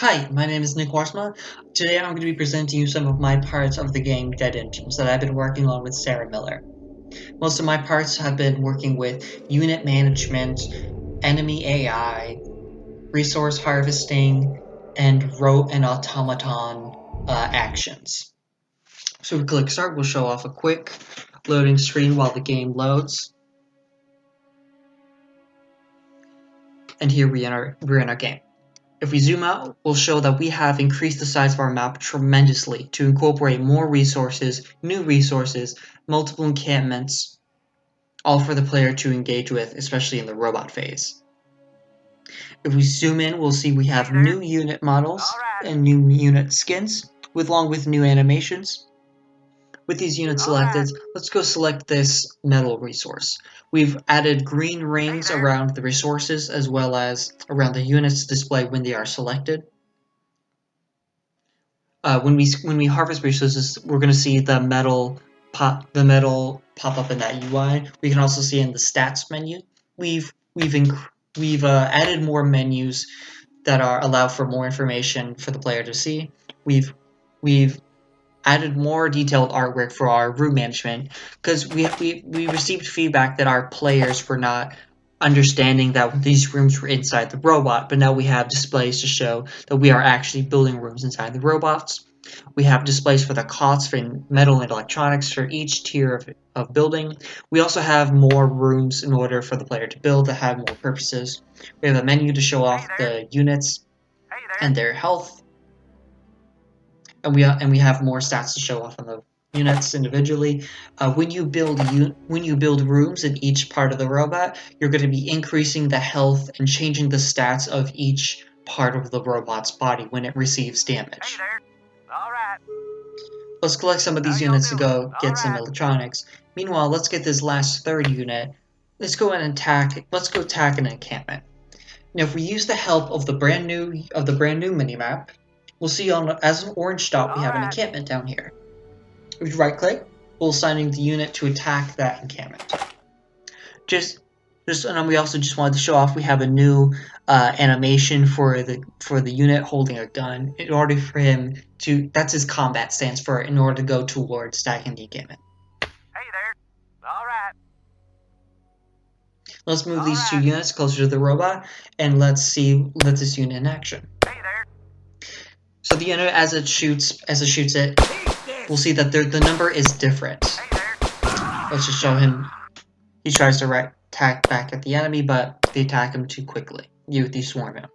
Hi, my name is Nick Warsma. Today I'm going to be presenting you some of my parts of the game Dead Engines that I've been working on with Sarah Miller. Most of my parts have been working with unit management, enemy AI, resource harvesting, and rote and automaton actions. So we click start, we'll show off a quick loading screen while the game loads. And here we're in our game. If we zoom out, we'll show that we have increased the size of our map tremendously to incorporate more resources, new resources, multiple encampments, all for the player to engage with, especially in the robot phase. If we zoom in, we'll see we have new unit models and new unit skins, along with new animations. With these units selected, let's go select this metal resource. We've added green rings around the resources as well as around the units display when they are selected. When we harvest resources, we're going to see the metal pop up in that UI. We can also see in the stats menu. We've added more menus that allow for more information for the player to see. We've added more detailed artwork for our room management because we received feedback that our players were not understanding that these rooms were inside the robot, but now we have displays to show that we are actually building rooms inside the robots. We have displays for the costs for metal and electronics for each tier of building. We also have more rooms in order for the player to build that have more purposes. We have a menu to show off the units and their health, and we have more stats to show off on the units individually. When you build rooms in each part of the robot, you're going to be increasing the health and changing the stats of each part of the robot's body when it receives damage. Let's collect some of these units to go get some electronics. Meanwhile, let's get this last third unit. Let's go and attack an encampment. Now, if we use the help of the brand new minimap, we'll see as an orange dot we have an encampment down here. If we right click, we'll assign the unit to attack that encampment. And we also just wanted to show off we have a new animation for the unit holding a gun in order for him to, that's his combat stance for in order to go towards stacking the encampment. Hey there. All right. Let's move these two units closer to the robot and let's let this unit in action. Hey there. So the unit as it shoots it, we'll see that the number is different. Hey there. Let's just show him. He tries to attack back at the enemy, but they attack him too quickly. They swarm him.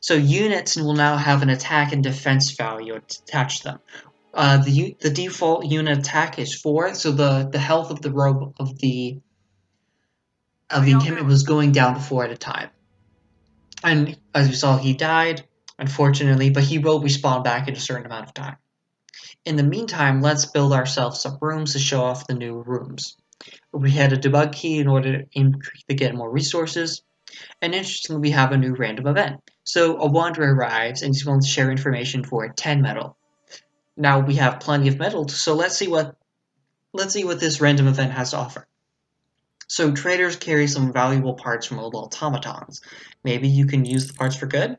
So units will now have an attack and defense value attached to them. The default unit attack is 4, so the health of the encampment was going down to 4 at a time. And as we saw, he died, unfortunately, but he will respawn back in a certain amount of time. In the meantime, let's build ourselves some rooms to show off the new rooms. We had a debug key in order to get more resources. And interestingly, we have a new random event. So a wanderer arrives and he's willing to share information for 10 metal. Now we have plenty of metal, so let's see what this random event has to offer. So traders carry some valuable parts from mobile automatons. Maybe you can use the parts for good?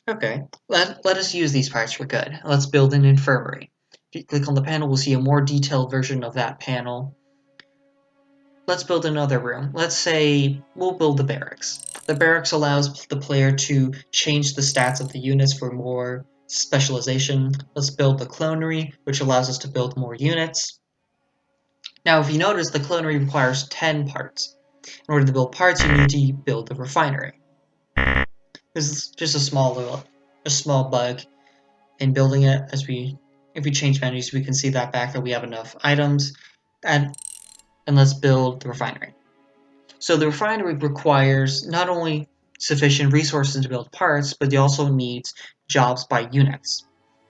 Okay, let us use these parts for good. Let's build an infirmary. If you click on the panel, we'll see a more detailed version of that panel. Let's build another room. Let's say we'll build the barracks. The barracks allows the player to change the stats of the units for more specialization. Let's build the clonery, which allows us to build more units. Now, if you notice, the clonery requires 10 parts. In order to build parts, you need to build the refinery. This is just a small bug in building it. If we change menus, we can see that we have enough items. And let's build the refinery. So the refinery requires not only sufficient resources to build parts, but it also needs jobs by units.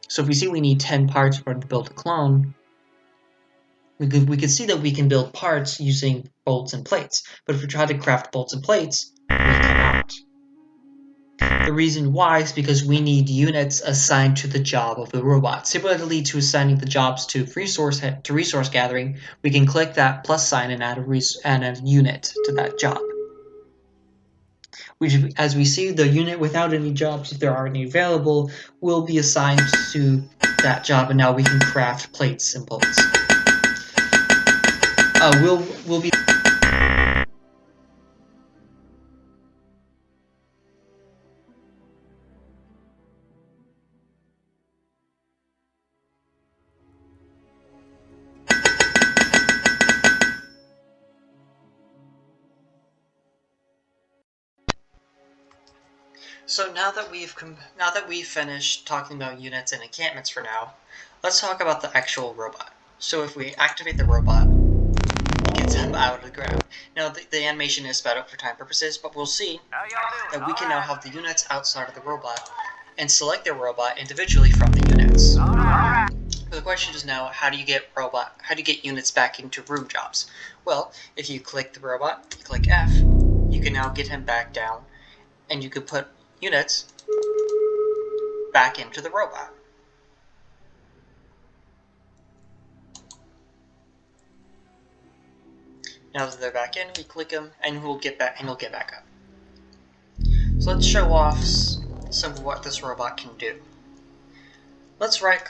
So if we see we need 10 parts in order to build a clone, we can see that we can build parts using bolts and plates. But if we try to craft bolts and plates, we cannot. The reason why is because we need units assigned to the job of the robot. Similarly to assigning the jobs to resource gathering, we can click that plus sign and add a unit to that job. which, as we see, the unit without any jobs, if there are any available, will be assigned to that job, and now we can craft plates and bolts. We'll be. So now that we've finished talking about units and encampments for now, let's talk about the actual robot. So if we activate the robot, it gets him out of the ground. Now the animation is sped up for time purposes, but we'll see How y'all doing? that we can All now right. have the units outside of the robot and select the robot individually from the units. All right. But the question is now, how do you get units back into room jobs? Well, if you click the robot, you click F, you can now get him back down, and you can put units back into the robot. Now that they're back in, we click them, and he'll get back up. So let's show off some of what this robot can do. Let's right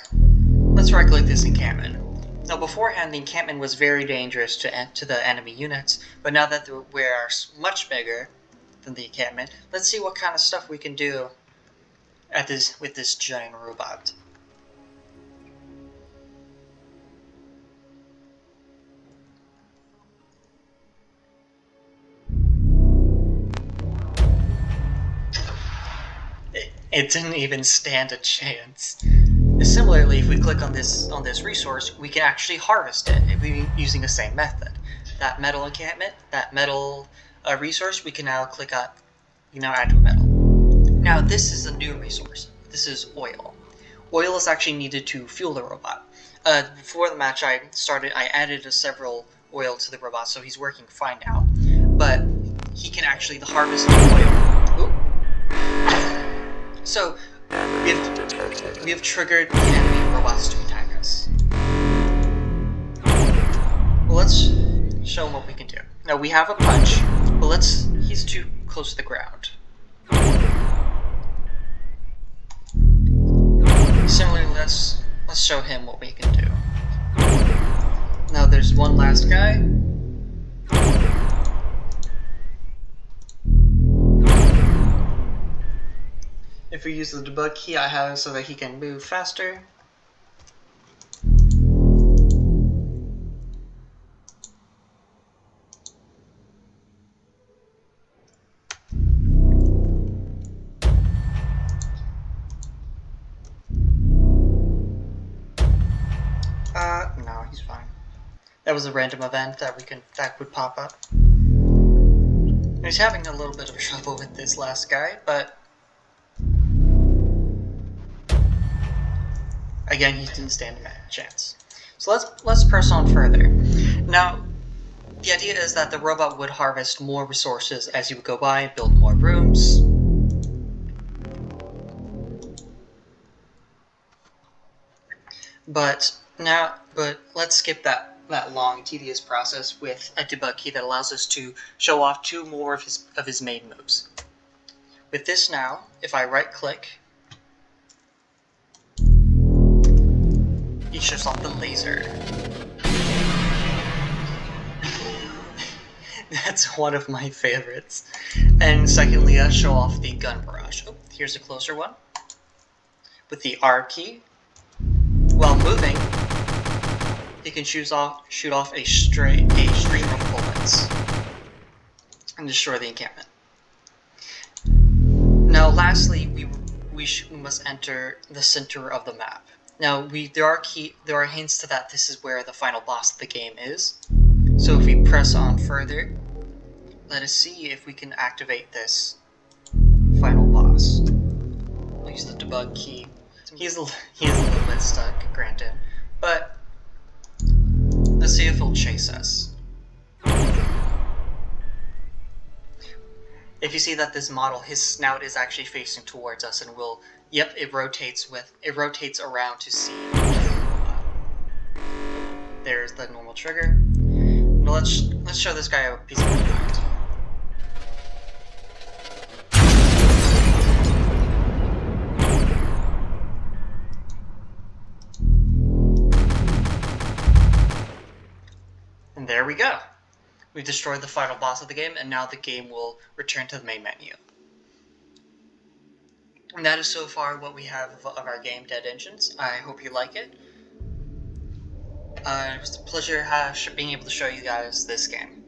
click this encampment. Now beforehand, the encampment was very dangerous to the enemy units, but now that we're much bigger than the encampment, let's see what kind of stuff we can do with this giant robot. It didn't even stand a chance. Similarly, if we click on this resource, we can actually harvest it using the same method. That metal encampment, that metal resource, we can now click on, add to a metal. Now this is a new resource. This is oil. Oil is actually needed to fuel the robot. Before the match I started, I added several oil to the robot, so he's working fine now. But he can actually harvest the oil. Ooh. So we have triggered the enemy robots to attack us. Well, let's show him what we can do. Now we have a punch, but he's too close to the ground. Similarly, let's show him what we can do. Now there's one last guy. If we use the debug key, I have it so that he can move faster. No, he's fine. That was a random event that would pop up. He's having a little bit of trouble with this last guy, but again, he didn't stand a chance. So let's press on further. Now, the idea is that the robot would harvest more resources as you would go by, build more rooms. But let's skip that long, tedious process with a debug key that allows us to show off two more of his main moves. With this now, if I right click, he shows off the laser. That's one of my favorites. And secondly, I show off the gun barrage. Oh, here's a closer one. With the R key, while moving, he can shoot off a stream of bullets and destroy the encampment. Now, lastly, we must enter the center of the map. Now, there are hints to that this is where the final boss of the game is. So if we press on further, let us see if we can activate this final boss. We'll use the debug key. He's a little bit stuck, granted, but let's see if he'll chase us. If you see that this model, his snout is actually facing towards us, and it rotates around to see. There's the normal trigger. Now let's show this guy a piece of behind. there we go. We've destroyed the final boss of the game, and now the game will return to the main menu. And that is so far what we have of our game, Dead Engines. I hope you like it. It was a pleasure being able to show you guys this game.